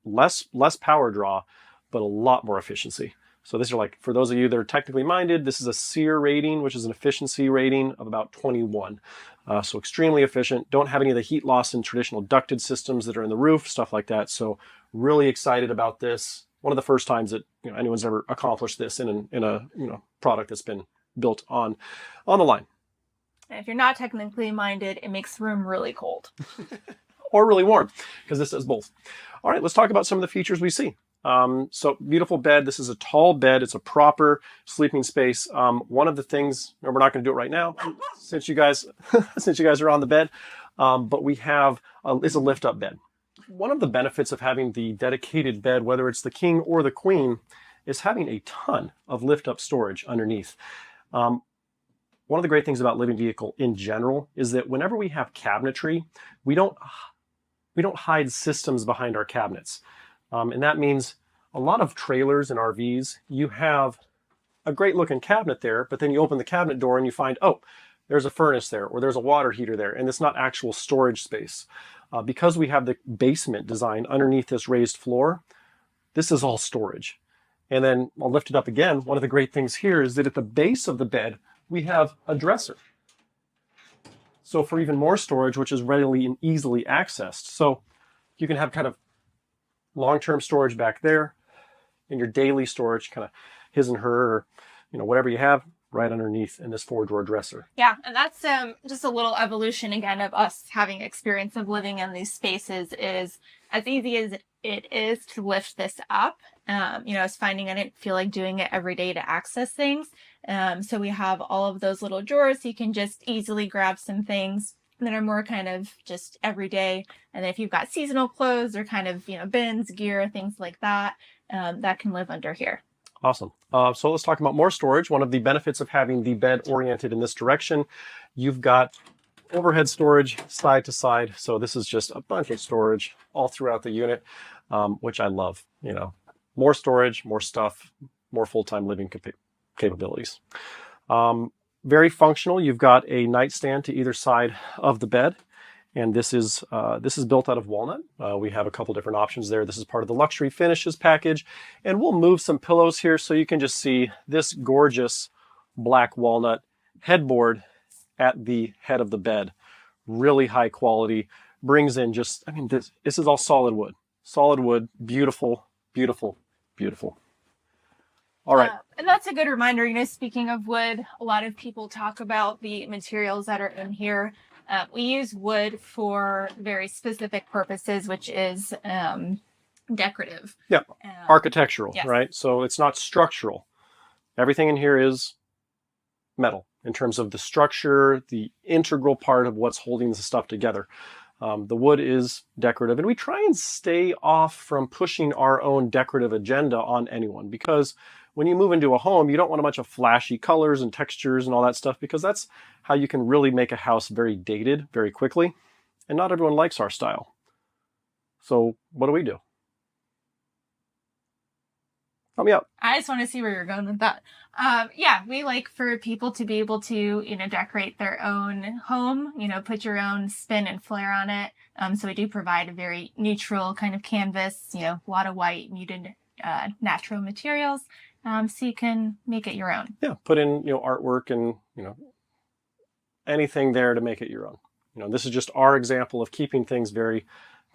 less power draw, but a lot more efficiency. So these are like, for those of you that are technically minded, this is a SEER rating, which is an efficiency rating of about 21. So extremely efficient. Don't have any of the heat loss in traditional ducted systems that are in the roof, stuff like that. So really excited about this. One of the first times that anyone's ever accomplished this in a product that's been built on the line. And if you're not technically minded, it makes the room really cold. Or really warm, because this does both. All right, let's talk about some of the features we see. So beautiful bed. This is a tall bed. It's a proper sleeping space. One of the things, and we're not going to do it right now since you guys are on the bed, but we have, it's a lift up bed. one of the benefits of having the dedicated bed, whether it's the king or the queen, is having a ton of lift-up storage underneath. One of the great things about living vehicle in general is that whenever we have cabinetry, we don't hide systems behind our cabinets. And that means a lot of trailers and RVs, you have a great looking cabinet there, but then you open the cabinet door and you find, oh, there's a furnace there, or there's a water heater there, and it's not actual storage space. Because we have the basement design underneath this raised floor, this is all storage. And then I'll lift it up again. One of the great things here is that at the base of the bed, we have a dresser. So for even more storage, which is readily and easily accessed. So you can have kind of long-term storage back there, and your daily storage, kind of his and her, or whatever you have, right underneath in this 4-drawer dresser. Yeah, and that's just a little evolution again of us having experience of living in these spaces. Is as easy as it is to lift this up. I was finding I didn't feel like doing it every day to access things. So we have all of those little drawers, so you can just easily grab some things that are more kind of just everyday. And then if you've got seasonal clothes or kind of bins, gear, things like that, that can live under here. Awesome. So let's talk about more storage. One of the benefits of having the bed oriented in this direction, you've got overhead storage side to side. So this is just a bunch of storage all throughout the unit, which I love. More storage, more stuff, more full-time living capabilities. Very functional. You've got a nightstand to either side of the bed. And this is built out of walnut. We have a couple different options there. This is part of the luxury finishes package. And we'll move some pillows here so you can just see this gorgeous black walnut headboard at the head of the bed. Really high quality. Brings in just, this is all solid wood. Solid wood, beautiful, beautiful, beautiful. All right. And that's a good reminder, speaking of wood, a lot of people talk about the materials that are in here. We use wood for very specific purposes, which is decorative. Yeah, architectural, yes. Right? So it's not structural. Everything in here is metal in terms of the structure, the integral part of what's holding the stuff together. The wood is decorative, and we try and stay off from pushing our own decorative agenda on anyone, because when you move into a home, you don't want a bunch of flashy colors and textures and all that stuff, because that's how you can really make a house very dated very quickly. And not everyone likes our style. So what do? Help me out. I just want to see where you're going with that. We like for people to be able to, decorate their own home, put your own spin and flair on it. So we do provide a very neutral kind of canvas, a lot of white, muted, natural materials. So you can make it your own. Yeah, put in, artwork and, anything there to make it your own. This is just our example of keeping things very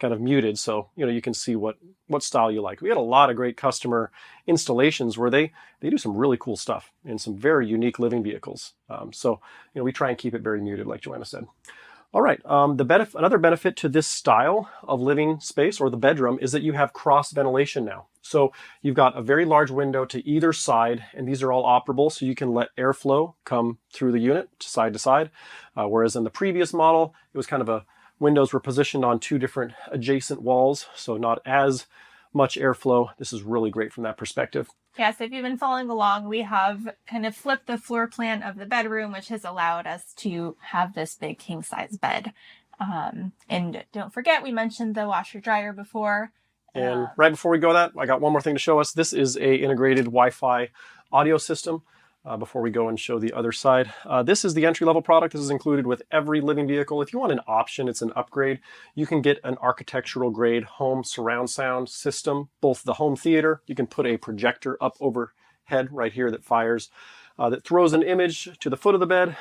kind of muted, so you can see what style you like. We had a lot of great customer installations where they do some really cool stuff in some very unique living vehicles. So we try and keep it very muted, like Joanna said. All right, another benefit to this style of living space, or the bedroom, is that you have cross ventilation now. So you've got a very large window to either side, and these are all operable, so you can let airflow come through the unit to side. Whereas in the previous model, it was kind of windows were positioned on two different adjacent walls, so not as much airflow. This is really great from that perspective. Yeah, so if you've been following along, we have kind of flipped the floor plan of the bedroom, which has allowed us to have this big king-size bed. And don't forget, we mentioned the washer dryer before. And right before we go that, I got one more thing to show us. This is a integrated Wi-Fi audio system. Before we go and show the other side. This is the entry-level product. This is included with every living vehicle. If you want an option, it's an upgrade. You can get an architectural-grade home surround sound system, both the home theater. You can put a projector up overhead right here that fires, that throws an image to the foot of the bed.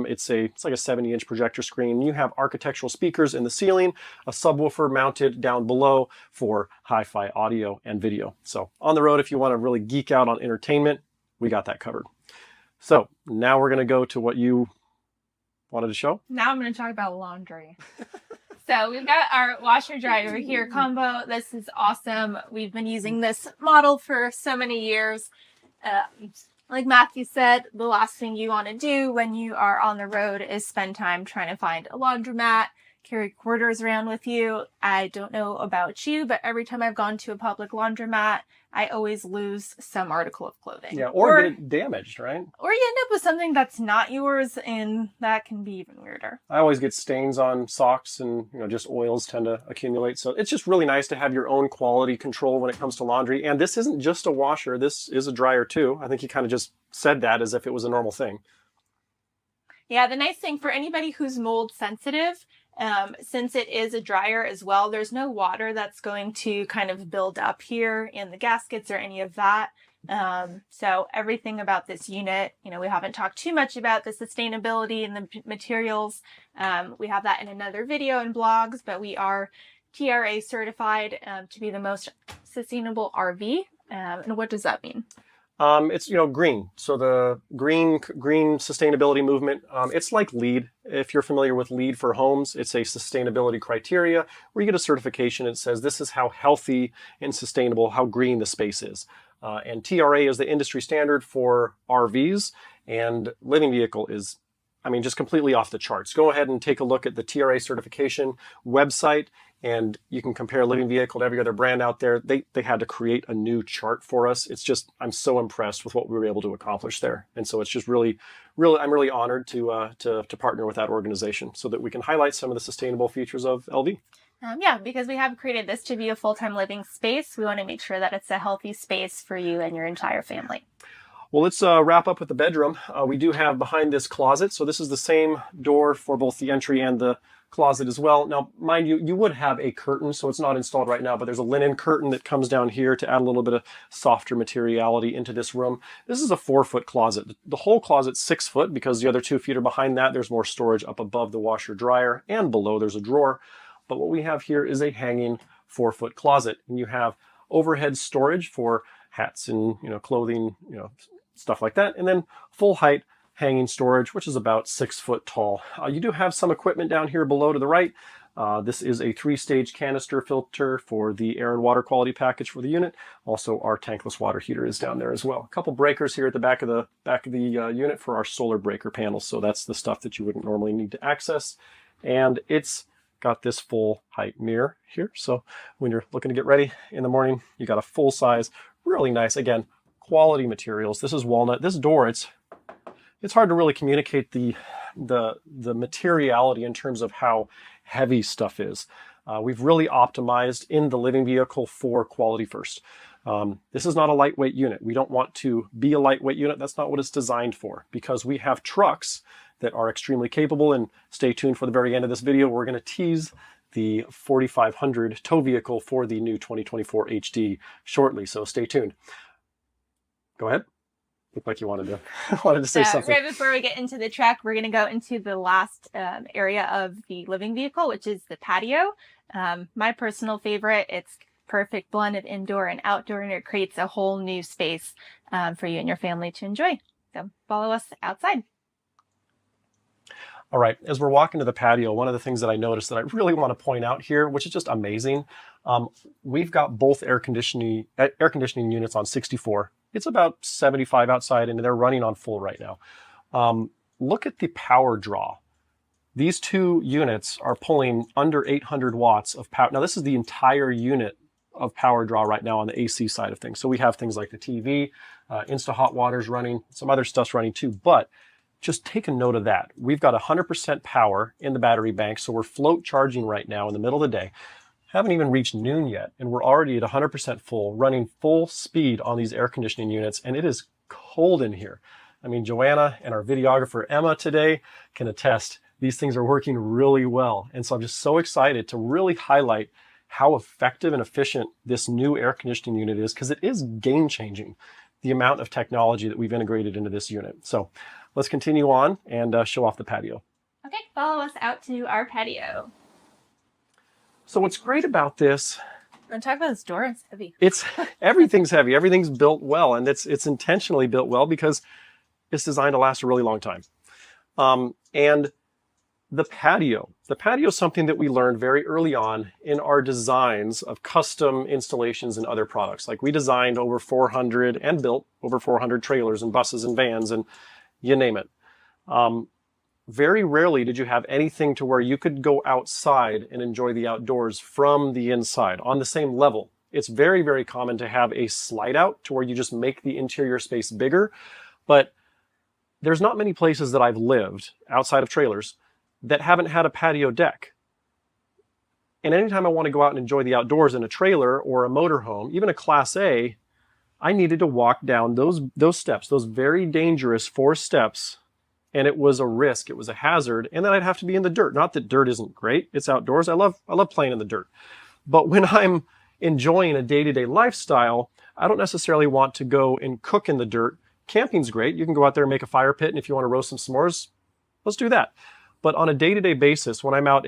It's like a 70-inch projector screen. You have architectural speakers in the ceiling, a subwoofer mounted down below for hi-fi audio and video. So on the road, if you want to really geek out on entertainment, we got that covered. So now we're going to go to what you wanted to show. Now I'm going to talk about laundry. So we've got our washer dryer here combo. This is awesome. We've been using this model for so many years. Like Matthew said, the last thing you want to do when you are on the road is spend time trying to find a laundromat. carry quarters around with you. I don't know about you, but every time I've gone to a public laundromat, I always lose some article of clothing. Yeah, or get it damaged, right? Or you end up with something that's not yours, and that can be even weirder. I always get stains on socks, and just oils tend to accumulate. So it's just really nice to have your own quality control when it comes to laundry. And this isn't just a washer, this is a dryer too. I think he kind of just said that as if it was a normal thing. Yeah, the nice thing for anybody who's mold sensitive, since it is a dryer as well, there's no water that's going to kind of build up here in the gaskets or any of that. So everything about this unit, we haven't talked too much about the sustainability and the materials. We have that in another video and blogs, but we are TRA certified to be the most sustainable RV. And what does that mean? It's, green. So the green sustainability movement, it's like LEED. If you're familiar with LEED for homes, it's a sustainability criteria where you get a certification. It says this is how healthy and sustainable, how green the space is. And TRA is the industry standard for RVs, and living vehicle is, just completely off the charts. Go ahead and take a look at the TRA certification website, and you can compare living vehicle to every other brand out there. They had to create a new chart for us. It's just, I'm so impressed with what we were able to accomplish there. And so it's just really, I'm really honored to partner with that organization so that we can highlight some of the sustainable features of LV. Yeah, because we have created this to be a full-time living space. We want to make sure that it's a healthy space for you and your entire family. Well, let's wrap up with the bedroom. We do have behind this closet. So this is the same door for both the entry and the closet as well. Now, mind you, you would have a curtain, so it's not installed right now, but there's a linen curtain that comes down here to add a little bit of softer materiality into this room. This is a 4-foot closet. The whole closet's 6 foot because the other 2 feet are behind that. There's more storage up above the washer dryer, and below there's a drawer. But what we have here is a hanging 4-foot closet, and you have overhead storage for hats and clothing, stuff like that, and then full height hanging storage, which is about 6 foot tall. You do have some equipment down here below to the right. This is a 3-stage canister filter for the air and water quality package for the unit. Also, our tankless water heater is down there as well. A couple breakers here at the back of the unit for our solar breaker panels. So that's the stuff that you wouldn't normally need to access, and it's got this full height mirror here. So when you're looking to get ready in the morning, you got a full size, really nice, again, quality materials. This is walnut. This door, it's hard to really communicate the materiality in terms of how heavy stuff is. We've really optimized in the living vehicle for quality first. This is not a lightweight unit. We don't want to be a lightweight unit. That's not what it's designed for, because we have trucks that are extremely capable. And stay tuned for the very end of this video. We're going to tease the 4500 tow vehicle for the new 2024 HD shortly. So stay tuned. Go ahead. Looked like you wanted to say something. Right before we get into the truck, we're going to go into the last area of the living vehicle, which is the patio. My personal favorite. It's perfect blend of indoor and outdoor, and it creates a whole new space for you and your family to enjoy. So follow us outside. All right, as we're walking to the patio, one of the things that I noticed that I really want to point out here, which is just amazing, we've got both air conditioning units on 64. It's about 75 outside, and they're running on full right now. Look at the power draw. These two units are pulling under 800 watts of power. Now, this is the entire unit of power draw right now on the AC side of things. So we have things like the TV, Insta Hot Water's running, some other stuff's running too, but just take a note of that. We've got 100% power in the battery bank, so we're float charging right now in the middle of the day. Haven't even reached noon yet, and we're already at 100% full, running full speed on these air conditioning units, and it is cold in here. I mean, Joanna and our videographer Emma today can attest. These things are working really well, and so I'm just so excited to really highlight how effective and efficient this new air conditioning unit is, because it is game-changing, the amount of technology that we've integrated into this unit. So let's continue on and show off the patio. Okay, follow us out to our patio. So what's great about this, We're going to talk about this door. It's heavy. Everything's heavy. Everything's built well, and it's intentionally built well because it's designed to last a really long time. And the patio is something that we learned very early on in our designs of custom installations and other products. Like, we designed over 400 and built over 400 trailers and buses and vans and you name it. very rarely did you have anything to where you could go outside and enjoy the outdoors from the inside on the same level. It's very, very common to have a slide out to where you just make the interior space bigger. But there's not many places that I've lived outside of trailers that haven't had a patio deck. And anytime I want to go out and enjoy the outdoors in a trailer or a motorhome, even a Class A, I needed to walk down those steps, those very dangerous 4 steps. And it was a risk, it was a hazard, and then I'd have to be in the dirt. Not that dirt isn't great, it's outdoors. I love playing in the dirt. But when I'm enjoying a day-to-day lifestyle, I don't necessarily want to go and cook in the dirt. Camping's great. You can go out there and make a fire pit, and if you want to roast some s'mores, let's do that. But on a day-to-day basis, when I'm out,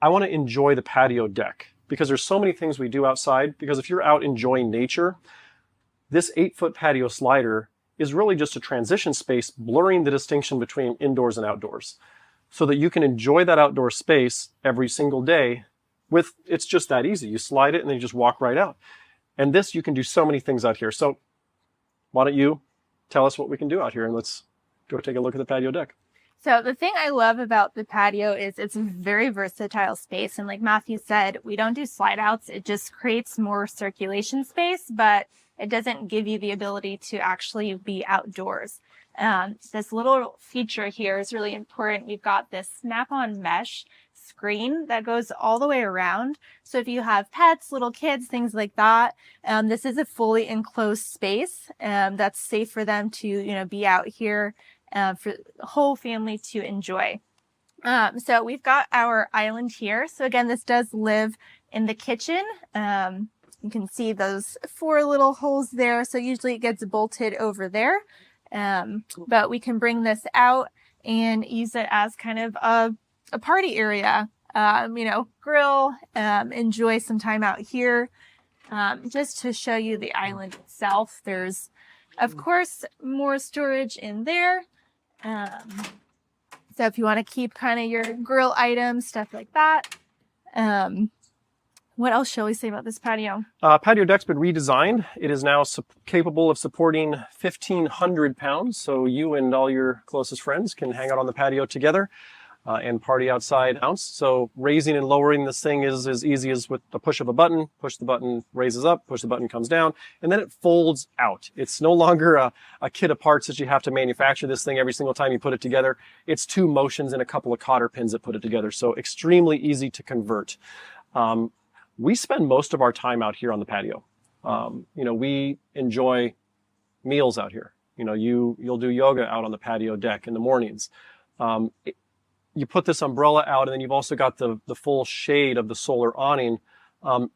I want to enjoy the patio deck because there's so many things we do outside. Because if you're out enjoying nature, this 8-foot patio slider is really just a transition space, blurring the distinction between indoors and outdoors so that you can enjoy that outdoor space every single day. It's just that easy. You slide it and then you just walk right out. And this, you can do so many things out here. So why don't you tell us what we can do out here, and let's go take a look at the patio deck. So the thing I love about the patio is it's a very versatile space. And like Matthew said, we don't do slide outs. It just creates more circulation space, but it doesn't give you the ability to actually be outdoors. This little feature here is really important. We've got this snap-on mesh screen that goes all the way around. So if you have pets, little kids, things like that, this is a fully enclosed space that's safe for them to, be out here for the whole family to enjoy. So we've got our island here. So again, this does live in the kitchen. You can see those 4 little holes there. So usually it gets bolted over there. But we can bring this out and use it as kind of a party area, grill, enjoy some time out here. Just to show you the island itself, there's, of course, more storage in there. So if you want to keep kind of your grill items, stuff like that. What else shall we say about this patio? Patio deck's been redesigned. It is now capable of supporting 1,500 pounds. So you and all your closest friends can hang out on the patio together and party outside. So raising and lowering this thing is as easy as with the push of a button. Push the button, raises up, push the button, comes down, and then it folds out. It's no longer a kit of parts that you have to manufacture this thing every single time you put it together. It's 2 motions and a couple of cotter pins that put it together. So extremely easy to convert. We spend most of our time out here on the patio. We enjoy meals out here. You'll do yoga out on the patio deck in the mornings. You put this umbrella out, and then you've also got the full shade of the solar awning.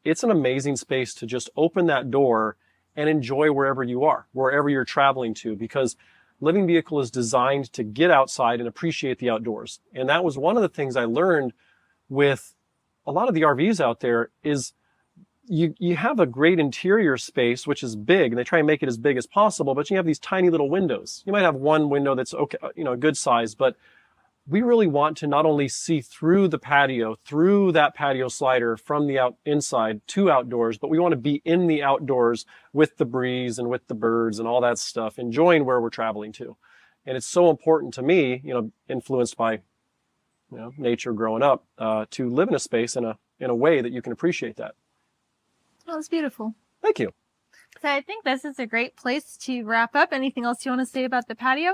It's an amazing space to just open that door and enjoy wherever you are, wherever you're traveling to, because Living Vehicle is designed to get outside and appreciate the outdoors. And that was one of the things I learned with a lot of the RVs out there is you have a great interior space, which is big, and they try and make it as big as possible, but you have these tiny little windows. You might have one window that's okay, a good size, but we really want to not only see through the patio, through that patio slider from the inside to outdoors, but we want to be in the outdoors with the breeze and with the birds and all that stuff, enjoying where we're traveling to. And it's so important to me, influenced by nature growing up, to live in a space in a way that you can appreciate that. Oh, it's beautiful. Thank you. So I think this is a great place to wrap up. Anything else you want to say about the patio?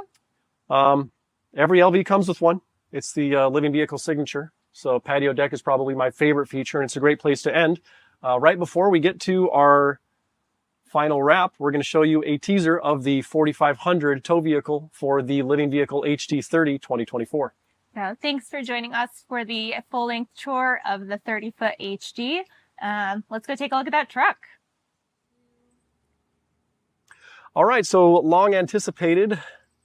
Every LV comes with one. It's the Living Vehicle signature. So patio deck is probably my favorite feature, and it's a great place to end. Right before we get to our final wrap, we're going to show you a teaser of the 4500 tow vehicle for the Living Vehicle HD30 2024. So thanks for joining us for the full-length tour of the 30-foot HD. Let's go take a look at that truck. All right, so long anticipated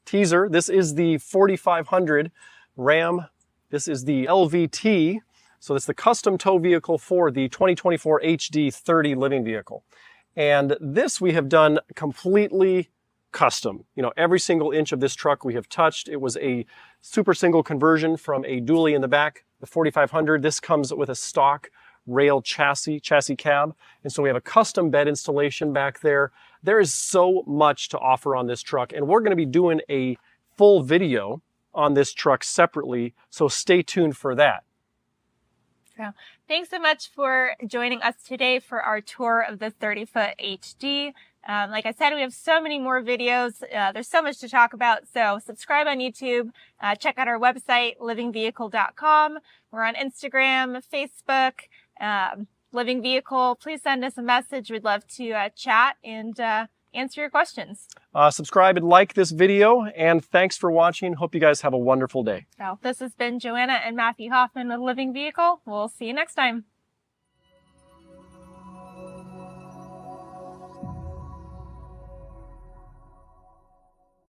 teaser. This is the 4500 Ram. This is the LVT. So it's the custom tow vehicle for the 2024 HD30 Living Vehicle. And this we have done completely custom. Every single inch of this truck we have touched. It was a super single conversion from a dually in the back. The 4500, this comes with a stock rail chassis cab. And so we have a custom bed installation back there. There is so much to offer on this truck. And we're going to be doing a full video on this truck separately, so stay tuned for that. So, thanks so much for joining us today for our tour of the 30-foot HD. Like I said, we have so many more videos. There's so much to talk about. So subscribe on YouTube. Check out our website, livingvehicle.com. We're on Instagram, Facebook, Living Vehicle. Please send us a message. We'd love to chat and answer your questions. Subscribe and like this video, and thanks for watching. Hope you guys have a wonderful day. So this has been Joanna and Matthew Hoffman with Living Vehicle. We'll see you next time.